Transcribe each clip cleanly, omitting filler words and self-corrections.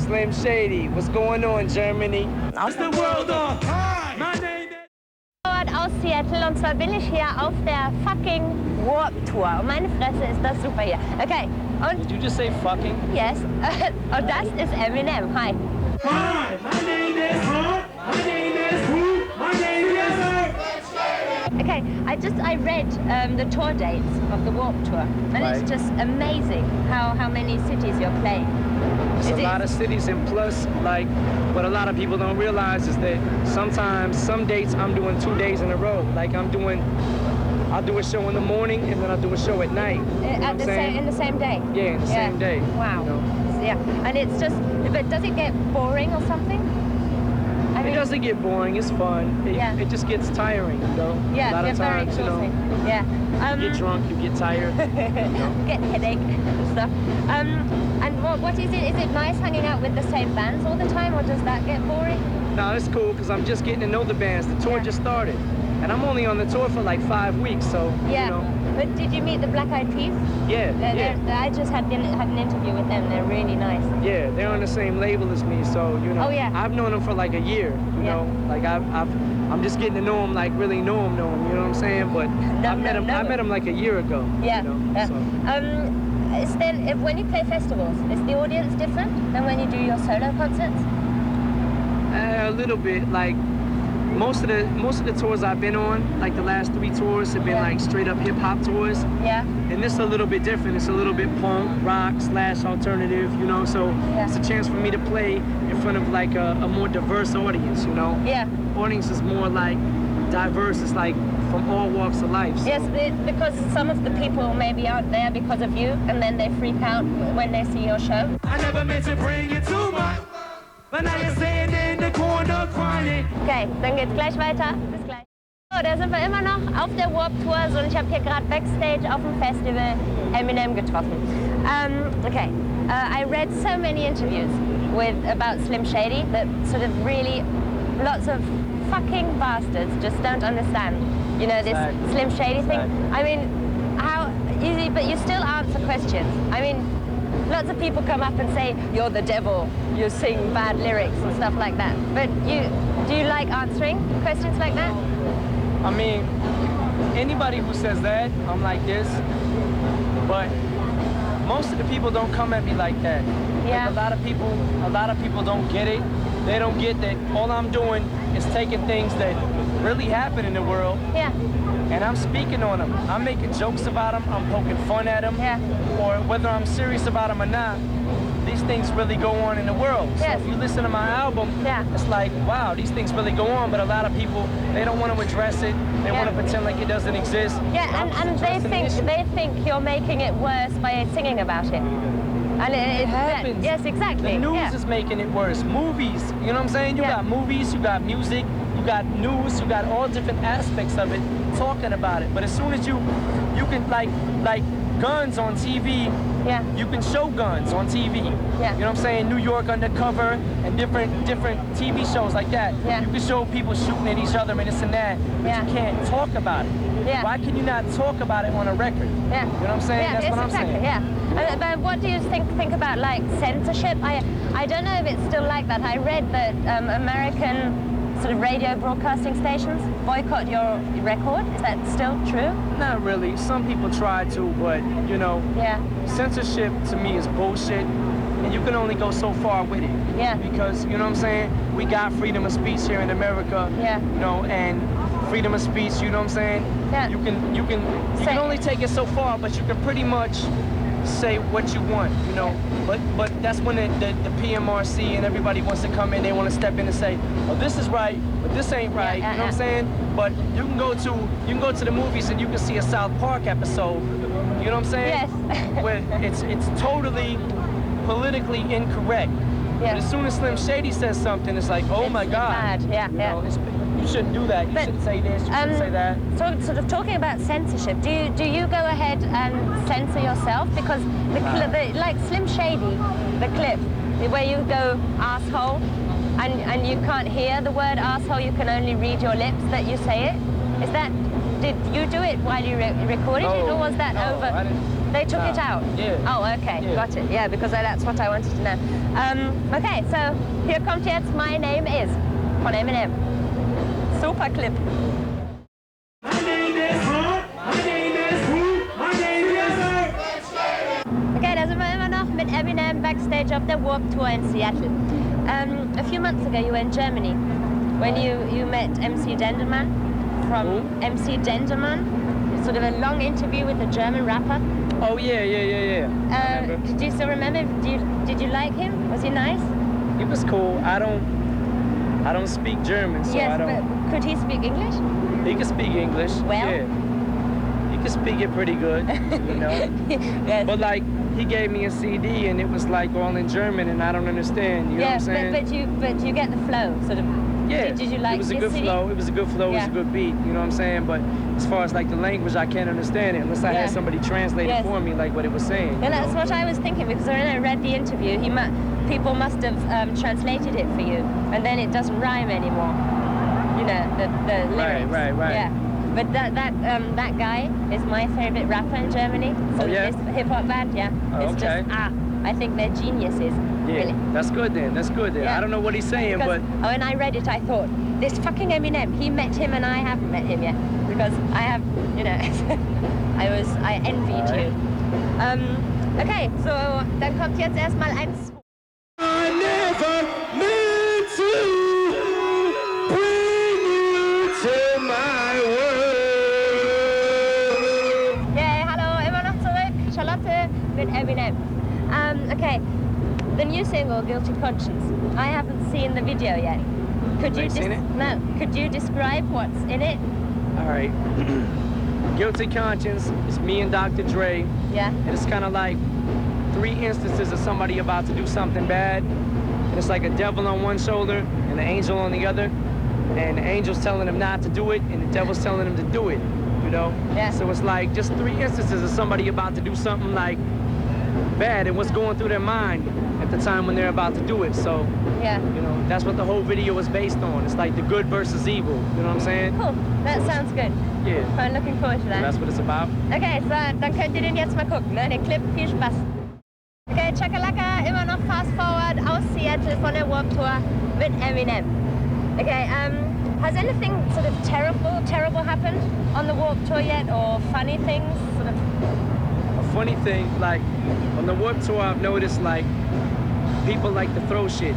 Slim Shady. What's going on, Germany? It's the world of time. My name is... Aus Seattle, und zwar bin ich hier auf der fucking Warp Tour. Und meine Fresse, ist das super hier. Okay, und... Did you just say fucking? Yes. Und das ist Eminem. Hi. Hi, my name is Hart. My name is who? My name is... Okay, I read the tour dates of the Warp Tour, and Right. it's just amazing how many cities you're playing. It's a lot of cities, and plus, like, what a lot of people don't realize is that sometimes, some dates I'm doing 2 days in a row. Like I'll do a show in the morning, and then I'll do a show at night. In the same day? Yeah, in the same day. Wow. You know? Yeah, and it's just, but does it get boring or something? I mean, It doesn't get boring. It's fun. It just gets tiring, you know. Yeah, a lot of very times, you know, exhausting. Yeah. you get drunk, you get tired. You know? Get headache and stuff. And what is it? Is it nice hanging out with the same bands all the time, or does that get boring? No, it's cool because I'm just getting to know the bands. The tour just started, and I'm only on the tour for like 5 weeks, so Yeah. you know. But did you meet the Black Eyed Peas? Yeah, I just had an interview with them. They're really nice. Yeah, they're on the same label as me, so you know. Oh, yeah. I've known them for like a year, you know. Like I'm just getting to know them, like really know them, you know what I'm saying? But I met them like a year ago. Yeah. You know, Yeah. so. When you play festivals, is the audience different than when you do your solo concerts? A little bit, like most of the tours I've been on, like the last 3 tours have been like straight up hip hop tours. Yeah. And this is a little bit different. It's a little bit punk, rock / alternative, you know. So it's a chance for me to play in front of like a more diverse audience, you know. Yeah. Audience is more like diverse. It's like from all walks of life. So. Yes, because some of the people maybe aren't there because of you, and then they freak out when they see your show. I never meant to bring you too much, but now you're sitting in the corner crying. Okay, dann geht's gleich weiter. Bis gleich. So, da sind wir immer noch auf der Warp Tour und ich habe hier gerade Backstage auf dem Festival Eminem getroffen. Okay, I read so many interviews about Slim Shady that sort of really lots of fucking bastards just don't understand, you know, this Slim Shady thing. I mean, how easy, but you still answer questions. I mean, lots of people come up and say, you're the devil, you sing bad lyrics and stuff like that. But do you like answering questions like that? I mean, anybody who says that, I'm like this. But most of the people don't come at me like that. Yeah. Like a lot of people don't get it. They don't get that all I'm doing is taking things that really happen in the world. Yeah. And I'm speaking on them. I'm making jokes about them. I'm poking fun at them. Yeah. Or whether I'm serious about them or not, these things really go on in the world. Yes. So if you listen to my album, it's like, wow, these things really go on. But a lot of people, they don't want to address it. They want to pretend like it doesn't exist. Yeah, and they think you're making it worse by singing about it. And it happens. Yes, exactly. The news is making it worse. Movies, you know what I'm saying? You got movies, you got music, you got news, you got all different aspects of it talking about it. But as soon as you can like guns on TV, you can show guns on TV. Yeah. You know what I'm saying? New York Undercover and different TV shows like that. Yeah. You can show people shooting at each other and this and that, but you can't talk about it. Yeah. Why can you not talk about it on a record? Yeah. You know what I'm saying? Yeah, That's what I'm exactly, saying. Yeah. But what do you think about like censorship? I don't know if it's still like that. I read that American sort of radio broadcasting stations boycott your record. Is that still true? Not really. Some people try to, but you know, censorship to me is bullshit, and you can only go so far with it. Yeah. Because you know what I'm saying? We got freedom of speech here in America. Yeah. You know, and freedom of speech. You know what I'm saying? Yeah. You can only take it so far, but you can pretty much say what you want, you know. But that's when the PMRC and everybody wants to come in. They want to step in and say, "Oh, this is right, but this ain't right." You know what I'm saying? But you can go to the movies and you can see a South Park episode. You know what I'm saying? Yes. Where it's totally politically incorrect. Yeah. But as soon as Slim Shady says something, it's like, oh my God. Bad. Yeah. You know, you shouldn't do that. You shouldn't say this. You shouldn't say that. So, sort of talking about censorship, do you go ahead and censor yourself? Because like Slim Shady, the clip where you go asshole, and you can't hear the word asshole, you can only read your lips that you say it. Is that? Did you do it while you recorded it, or was that over? They took it out? Yeah. Oh, okay, Yeah. got it. Yeah, because that's what I wanted to know. Okay, so hier kommt jetzt My Name Is von Eminem. Super Clip. My name is Hart. My name is who? My name is Okay, da sind wir immer noch mit Eminem backstage auf der Warped Tour in Seattle. A few months ago you were in Germany when you met MC Denderman from Who? MC Denderman. Sort of a long interview with a German rapper. Oh yeah. Remember? Do you still remember? Did you like him? Was he nice? He was cool. I don't speak German, so Yes, I don't. but could he speak English? He can speak English. Well? Yeah. He can speak it pretty good, you know. Yes. But like, he gave me a CD and it was like all in German and I don't understand. You know what I'm saying? but you get the flow, sort of. Yeah. Did you like it was a his good CD? flow. It was a good flow. It was Yeah. a good beat. You know what I'm saying? But as far as like the language, I can't understand it unless I Yeah. had somebody translate Yes. it for me, like what it was saying. And that's what I was thinking, because when I read the interview, people must have translated it for you, and then it doesn't rhyme anymore. You know, the lyrics. Right. Yeah. But that guy is my favorite rapper in Germany. So Oh, yeah? this hip hop band, yeah. Oh, It's okay. just I think they're geniuses. Yeah, Really. that's good then. That's good then. Yeah. I don't know what he's saying, Because but when I read it, I thought, this fucking Eminem, he met him and I haven't met him yet. Because I have, you know, I envied you. Okay, so dann kommt jetzt erstmal eins. I never meant to bring you to my world. Yay, hallo, immer noch zurück. Charlotte mit Eminem. Okay, the new single, Guilty Conscience. I haven't seen the video yet. Could you Ain't seen it? No. Could you describe what's in it? all right. Guilty Conscience is me and Dr. Dre, Yeah. and it's kind of like 3 instances of somebody about to do something bad. And it's like a devil on one shoulder and an angel on the other. And the angel's telling him not to do it, and the devil's telling him to do it, you know? Yeah. So it's like just 3 instances of somebody about to do something like bad and what's going through their mind at the time when they're about to do it. So, Yeah. you know, that's what the whole video is based on. It's like the good versus evil, you know what I'm saying? Cool. That sounds good. Yeah. I'm looking forward to that. That's what it's about. Okay, so dann könnt ihr den jetzt mal gucken, ne? Den Clip, viel Spaß. Okay, Chakalaka, immer noch Fast Forward aus Seattle von der Warped Tour mit Eminem. Okay, has anything sort of terrible happened on the Warped Tour yet, or funny things, sort of? A funny thing, like, on the Warped Tour, I've noticed, like, people like to throw shit.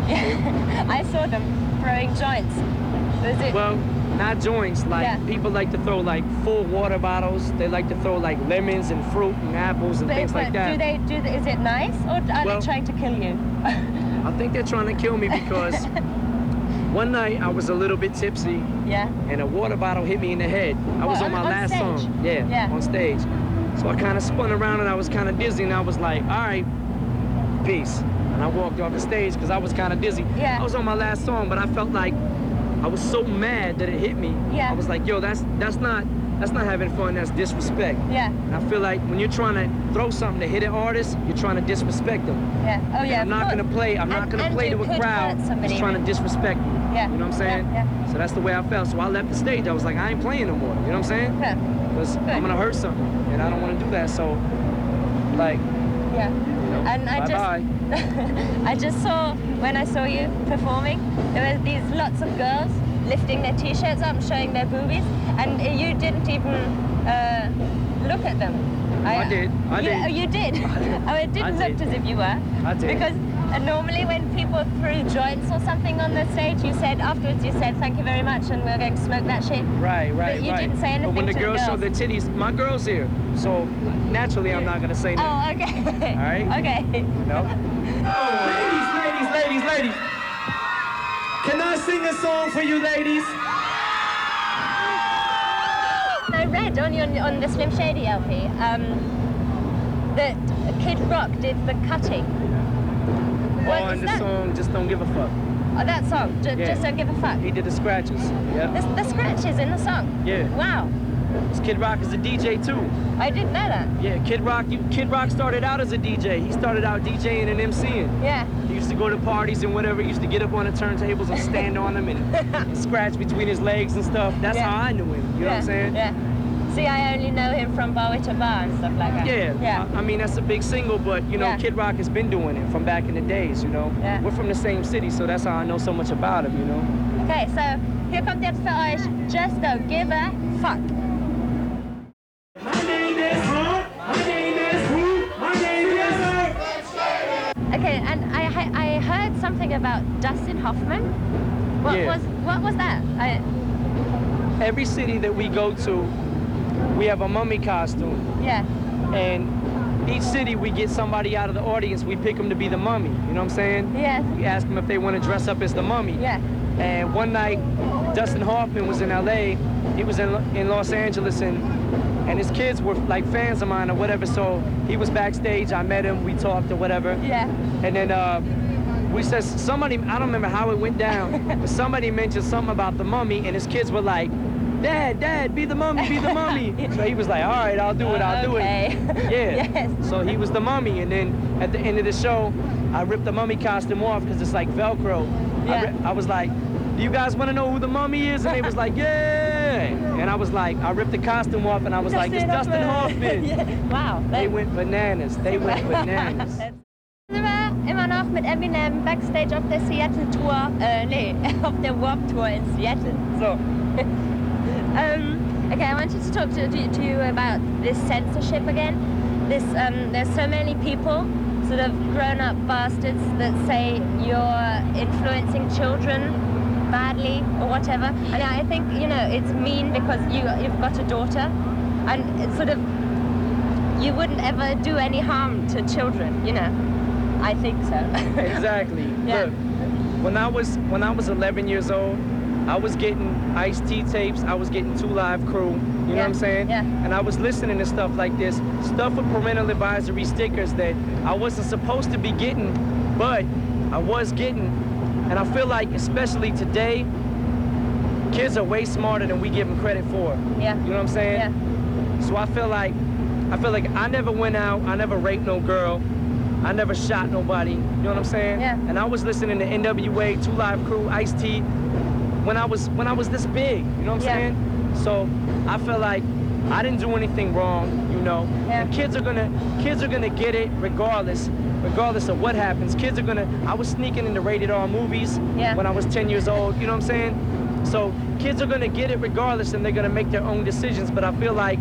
Yeah, I saw them throwing joints. Was it? Well, not joints, like, Yeah. people like to throw, like, full water bottles. They like to throw, like, lemons and fruit and apples and things like that. Is it nice, or are Well- they trying to kill you? I think they're trying to kill me because one night I was a little bit tipsy Yeah. and a water bottle hit me in the head. I was What, on my on last stage? song. Yeah, Yeah. on stage. So I kind of spun around and I was kind of dizzy and I was like, all right, peace. And I walked off the stage because I was kind of dizzy. Yeah. I was on my last song, but I felt like I was so mad that it hit me. Yeah. I was like, yo, that's not having fun, that's disrespect. Yeah. And I feel like when you're trying to throw something to hit an artist, you're trying to disrespect them. Yeah. Oh And yeah. I'm of not course. gonna play. I'm not And- gonna and play you to a could crowd hurt somebody. just trying to disrespect me. Yeah. You know what I'm saying? Yeah. So that's the way I felt. So I left the stage. I was like, I ain't playing no more. You know what I'm saying? Yeah. Because I'm gonna hurt something, and I don't want to do that. So, like, Yeah. you know, And I bye-bye. I just saw, when I saw you performing, there were these lots of girls lifting their t-shirts up and showing their boobies, and you didn't even look at them. I did. I you, did. Oh, you did? Oh, it didn't I look did. as if you were. I did. Because normally when people threw joints or something on the stage, afterwards you said, thank you very much, and we're going to smoke that shit. Right. But you didn't say But when anything the to the girls show girls. their titties, my girl's here. So naturally, I'm not gonna say nothing. Oh, okay. All right. Okay. No. Ladies. Can I sing a song for you, ladies? I read on the Slim Shady LP that Kid Rock did the cutting. What On is the that? song, just don't give a fuck. Oh, that song, Yeah. Just Don't Give a Fuck. He did the scratches. Yeah. The scratches in the song. Yeah. Wow, Kid Rock is a DJ too. I didn't know that. Yeah, Kid Rock started out as a DJ. He started out DJing and MCing. Yeah. He used to go to parties and whatever. He used to get up on the turntables and stand on them and scratch between his legs and stuff. That's Yeah. how I knew him. You know what I'm saying? Yeah. See, I only know him from Bar to Bar and stuff like that. Yeah. I mean, that's a big single, but, you know, Yeah. Kid Rock has been doing it from back in the days, you know. Yeah. We're from the same city, so that's how I know so much about him, you know. Okay, so hier kommt jetzt für euch Just Don't Give a Fuck. My name is Hart. My name is who? My name is Okay, and I heard something about Dustin Hoffman. What was that? Every city that we go to, we have a mummy costume. Yeah. And each city, we get somebody out of the audience, we pick them to be the mummy, you know what I'm saying? Yeah. We ask them if they want to dress up as the mummy. Yeah. And one night, Dustin Hoffman was in LA, he was in Los Angeles, and his kids were like fans of mine or whatever, so he was backstage, I met him, we talked or whatever. Yeah. And then we said, somebody, I don't remember how it went down, but somebody mentioned something about the mummy, and his kids were like, Dad, be the mummy, be the mummy. So he was like, all right, I'll do it. Yeah. Yes. So he was the mummy, and then at the end of the show, I ripped the mummy costume off because it's like Velcro. Yeah. I was like, do you guys want to know who the mummy is? And they was like, yeah. And I was like, I ripped the costume off, and I was like, it's Dustin Hoffman. Yeah. Wow. They went bananas. Sind wir immer noch mit Eminem Backstage auf der Seattle Tour, auf der Warp Tour in Seattle. So. Okay, I wanted to talk to you about this censorship again. There's so many people, sort of grown-up bastards, that say you're influencing children badly or whatever. And I think, you know, it's mean because you've got a daughter, and it's sort of, you wouldn't ever do any harm to children, you know. I think so. Exactly. Yeah. Look, when I was 11 years old, I was getting Ice-T tapes, I was getting 2 Live Crew, you know what I'm saying? Yeah. And I was listening to stuff like this, stuff with parental advisory stickers that I wasn't supposed to be getting, but I was getting. And I feel like, especially today, kids are way smarter than we give them credit for. Yeah. You know what I'm saying? Yeah. So I feel like I never went out, I never raped no girl, I never shot nobody, you know what I'm saying? Yeah. And I was listening to NWA, 2 Live Crew, Ice-T, when I was this big, you know what I'm saying? So I feel like I didn't do anything wrong, you know. Yeah. And kids are gonna get it regardless of what happens. I was sneaking into rated R movies when I was 10 years old, you know what I'm saying? So kids are gonna get it regardless, and they're gonna make their own decisions, but I feel like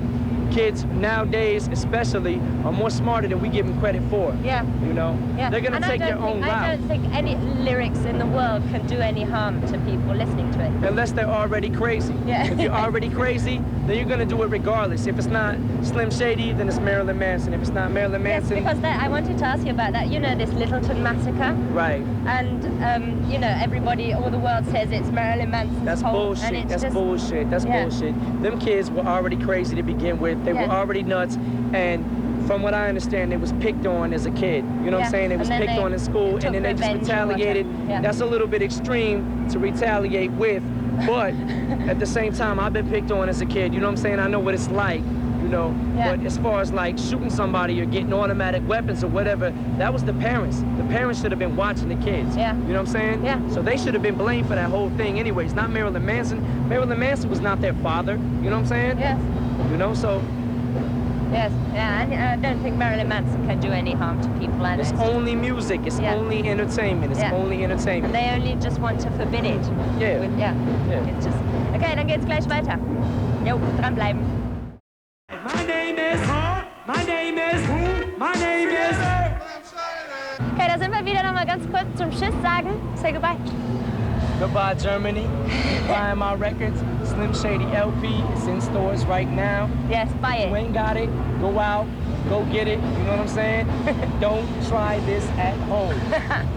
kids nowadays especially are more smarter than we give them credit for. Yeah. You know? Yeah. They're gonna take their own route. I don't think any lyrics in the world can do any harm to people listening to it. Unless they're already crazy. Yeah. If you're already crazy, then you're gonna do it regardless. If it's not Slim Shady, then it's Marilyn Manson. If it's not Marilyn Yes, Manson, because I wanted to ask you about that. You know, this Littleton massacre? right. And, you know, all the world says it's Marilyn Manson's That's fault. bullshit. And it's That's just, bullshit. That's Yeah. bullshit. Them kids were already crazy to begin with. They were Yeah. already nuts. And from what I understand, they was picked on as a kid. You know what I'm Yeah. saying? They was And then picked they on in school, took and then they just revenge or retaliated. whatever. Yeah. That's a little bit extreme to retaliate with. But at the same time, I've been picked on as a kid. You know what I'm saying? I know what it's like. You know, Yeah. but as far as like shooting somebody or getting automatic weapons or whatever, that was the parents. The parents should have been watching the kids. Yeah. You know what I'm saying? Yeah. So they should have been blamed for that whole thing anyways, not Marilyn Manson. Marilyn Manson was not their father. You know what I'm saying? Yes. You know, so Yes. Yeah. And I don't think Marilyn Manson can do any harm to people. I it's know. only music. It's Yeah. only entertainment. It's Yeah. only And entertainment. they only just want to forbid it. Yeah. Yeah. Yeah. It's just, okay, dann geht's gleich weiter. Jo, dranbleiben. My name is Hart. My name is who? My name is Okay, da sind wir wieder nochmal ganz kurz zum Tschüss sagen. Say goodbye. Goodbye, Germany. Keep buying my records. Slim Shady LP. It's in stores right now. Yes, buy You it. ain't got it, go out, go get it. You know what I'm saying? Don't try this at home.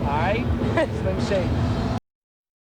All right? Slim Shady.